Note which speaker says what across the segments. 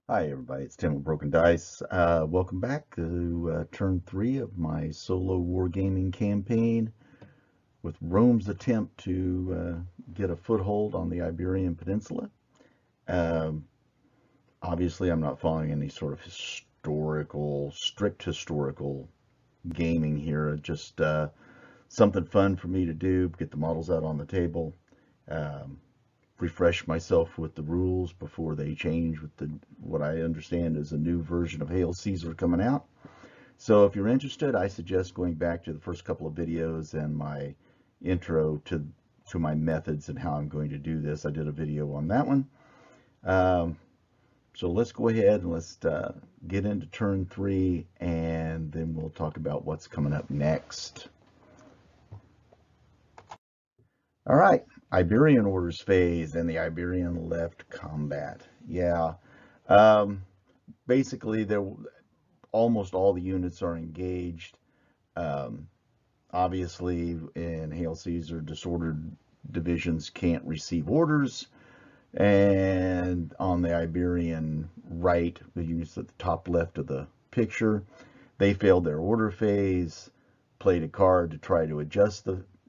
Speaker 1: Hi everybody, it's Tim with Broken Dice. Welcome back to turn 3 of my solo wargaming campaign with Rome's attempt to get a foothold on the Iberian Peninsula. Um, Obviously, I'm not following any sort of strict historical gaming here. Just something fun for me to do, get the models out on the table. Um, Refresh myself with the rules before they change with what I understand is a new version of Hail Caesar coming out. So if you're interested, I suggest going back to the first couple of videos and my intro to my methods and how I'm going to do this. I did a video on that one. Um, so let's go ahead and let's get into turn 3, and then we'll talk about what's coming up next. All right, Iberian orders phase and the Iberian left combat. Yeah, um, basically almost all the units are engaged. Um, Obviously, in Hail Caesar, disordered divisions can't receive orders. And on the Iberian right, the units at the top left of the picture, they failed their order phase, played a card to try to adjust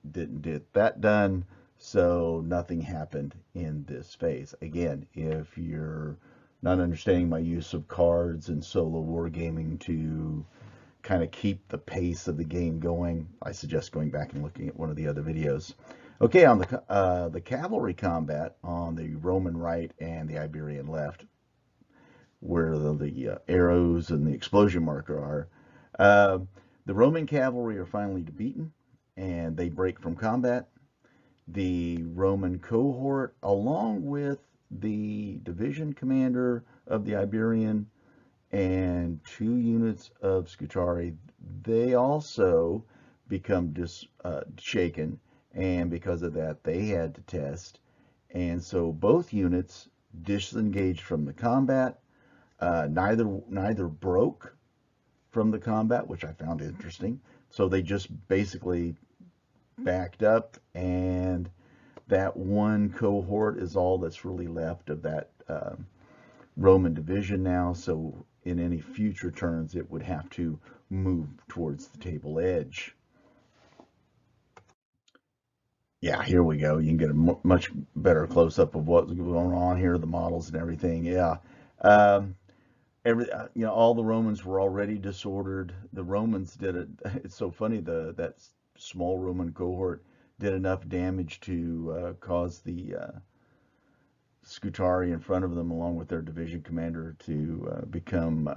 Speaker 1: didn't get that done, so nothing happened in this phase. Again, if you're not understanding my use of cards and solo wargaming to kind of keep the pace of the game going, I suggest going back and looking at one of the other videos. Okay, on the cavalry combat on the Roman right and the Iberian left, where the arrows and the explosion marker are, uh, the Roman cavalry are finally beaten, and they break from combat. The Roman cohort, along with the division commander of the Iberian and 2 units of SCUTARII, they also become shaken, and because of that, they had to test. And so both units disengaged from the combat. Neither broke from the combat, which I found interesting. So they just basically backed up, and that one cohort is all that's really left of that Roman division now. So in any future turns, it would have to move towards the table edge. Yeah, here we go. You can get a much better close-up of what's going on here, the models and everything. Yeah. Um, all the Romans were already disordered. The Romans did it. It's so funny. That small Roman cohort did enough damage to cause the SCUTARII in front of them, along with their division commander, to become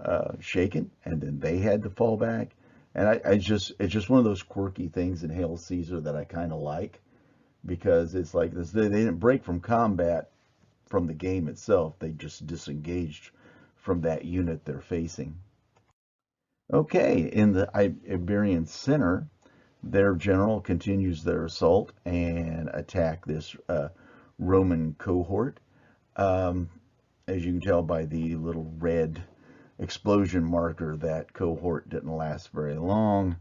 Speaker 1: shaken, and then they had to fall back. And it's just one of those quirky things in Hail Caesar that I kind of like, because it's like this, they didn't break from combat from the game itself. They just disengaged from that unit they're facing. Okay, in the Iberian center, their general continues their assault and attack this Roman cohort. Um, as you can tell by the little red explosion marker, that cohort didn't last very long.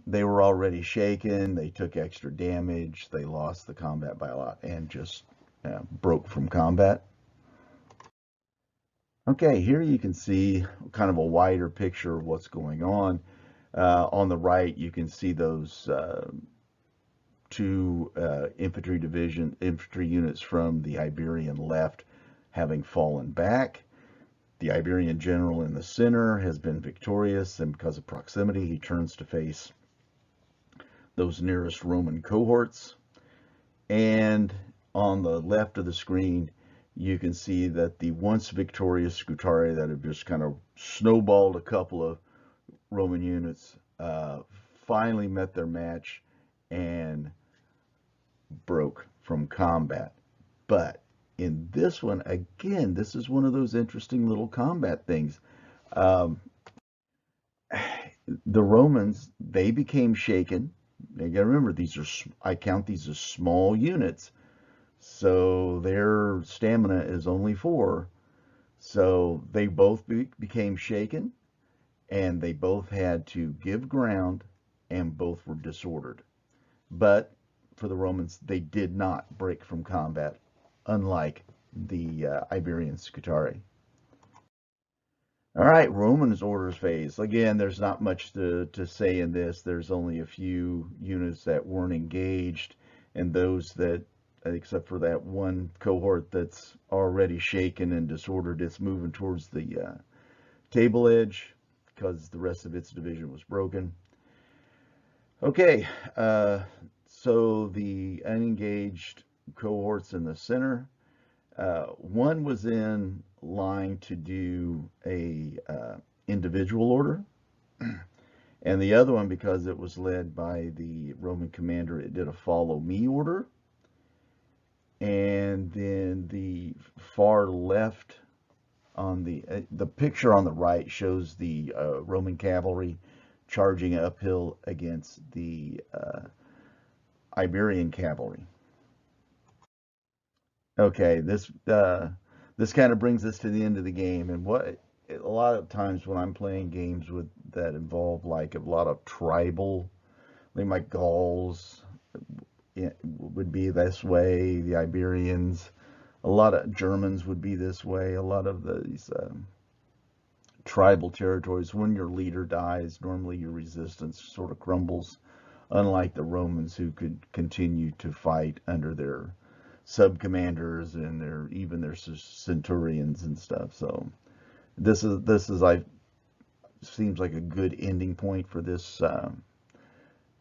Speaker 1: They were already shaken. They took extra damage. They lost the combat by a lot and just broke from combat. Okay, here you can see kind of a wider picture of what's going on. On the right, you can see those 2 infantry units from the Iberian left having fallen back. The Iberian general in the center has been victorious, and because of proximity, he turns to face those nearest Roman cohorts. And on the left of the screen, you can see that the once victorious SCUTARII that have just kind of snowballed a couple of Roman units finally met their match and broke from combat. But in this one, again, this is one of those interesting little combat things. Um, the Romans, they became shaken. You got to remember, I count these as small units, so their stamina is only 4. So they both became shaken, and they both had to give ground, and both were disordered. But for the Romans, they did not break from combat, unlike the Iberian SCUTARII. All right, Romans orders phase. Again, there's not much to say in this. There's only a few units that weren't engaged, and those that, except for that one cohort that's already shaken and disordered, it's moving towards the table edge because the rest of its division was broken. Okay, so the unengaged cohorts in the center. One was in line to do a individual order, and the other one, because it was led by the Roman commander, it did a follow me order. And then the far left on the picture on the right shows the Roman cavalry charging uphill against the Iberian cavalry. Okay, this kind of brings us to the end of the game, and what a lot of times when I'm playing games with that involve like a lot of tribal, like my Gauls would be this way, the Iberians, a lot of Germans would be this way, a lot of these tribal territories. When your leader dies, normally your resistance sort of crumbles, unlike the Romans who could continue to fight under their sub-commanders and even their centurions and stuff. So this is I seems like a good ending point for this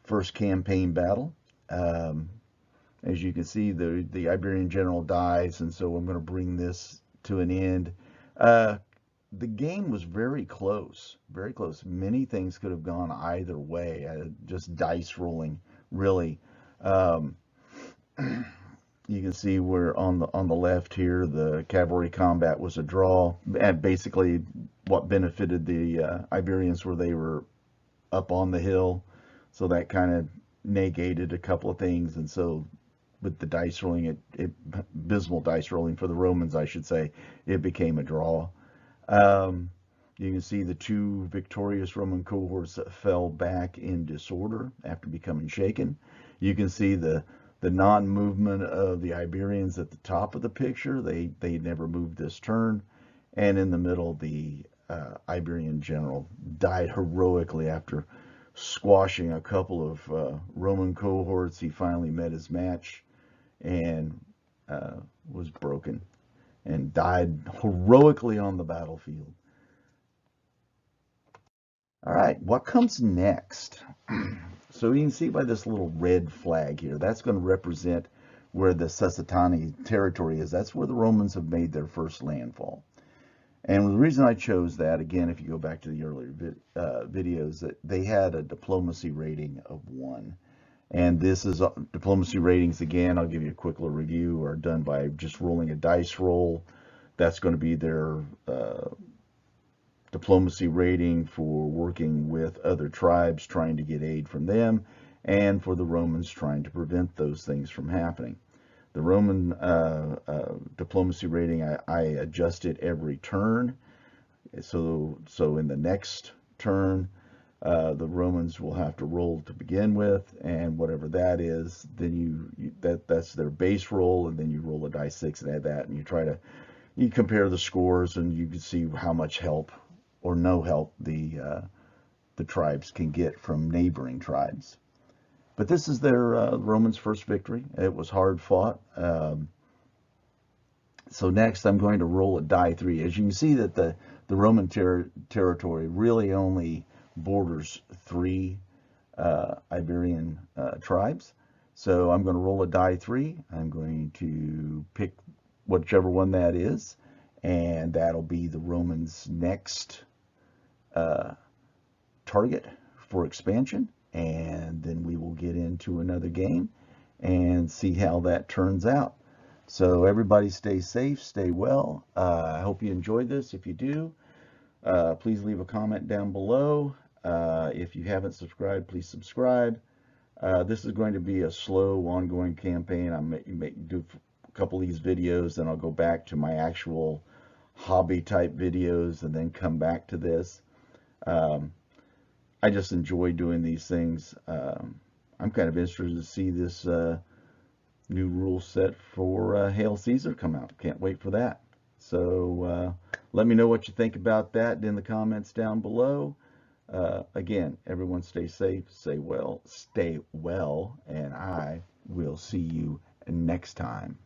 Speaker 1: first campaign battle. As you can see, the Iberian General dies, and so I'm going to bring this to an end. The game was very close, very close. Many things could have gone either way. Just dice rolling, really. Um, you can see where on the left here, the cavalry combat was a draw, and basically what benefited the Iberians were they were up on the hill, so that kind of negated a couple of things, and so with the dice rolling, abysmal dice rolling for the Romans, I should say, it became a draw. Um, you can see the two victorious Roman cohorts that fell back in disorder after becoming shaken. You can see the non-movement of the Iberians at the top of the picture. They never moved this turn. And in the middle, the Iberian general died heroically after squashing a couple of Roman cohorts. He finally met his match and was broken and died heroically on the battlefield. All right, what comes next? So you can see by this little red flag here, that's going to represent where the COHORTS territory is. That's where the Romans have made their first landfall. And the reason I chose that, again, if you go back to the earlier videos, that they had a diplomacy rating of 1. And this is diplomacy ratings, again, I'll give you a quick little review, are done by just rolling a dice roll. That's going to be their diplomacy rating for working with other tribes, trying to get aid from them, and for the Romans trying to prevent those things from happening. The Roman diplomacy rating, I adjust it every turn. So in the next turn, the Romans will have to roll to begin with, and whatever that is, then that's their base roll, and then you roll a dice 6 and add that, and you compare the scores, and you can see how much help or no help the tribes can get from neighboring tribes. But this is their Romans' first victory. It was hard fought. So next I'm going to roll a die 3. As you can see that the Roman territory really only borders 3 Iberian tribes. So I'm going to roll a die 3. I'm going to pick whichever one that is, and that'll be the Romans' next target for expansion. And then we will get into another game and see how that turns out. So everybody stay safe, stay well. I hope you enjoyed this. If you do, please leave a comment down below. If you haven't subscribed, please subscribe. This is going to be a slow, ongoing campaign. I may do a couple of these videos, then I'll go back to my actual hobby type videos and then come back to this. I just enjoy doing these things. I'm kind of interested to see this new rule set for Hail Caesar come out. Can't wait for that. So Let me know what you think about that in the comments down below. Again, everyone stay safe, stay well, and I will see you next time.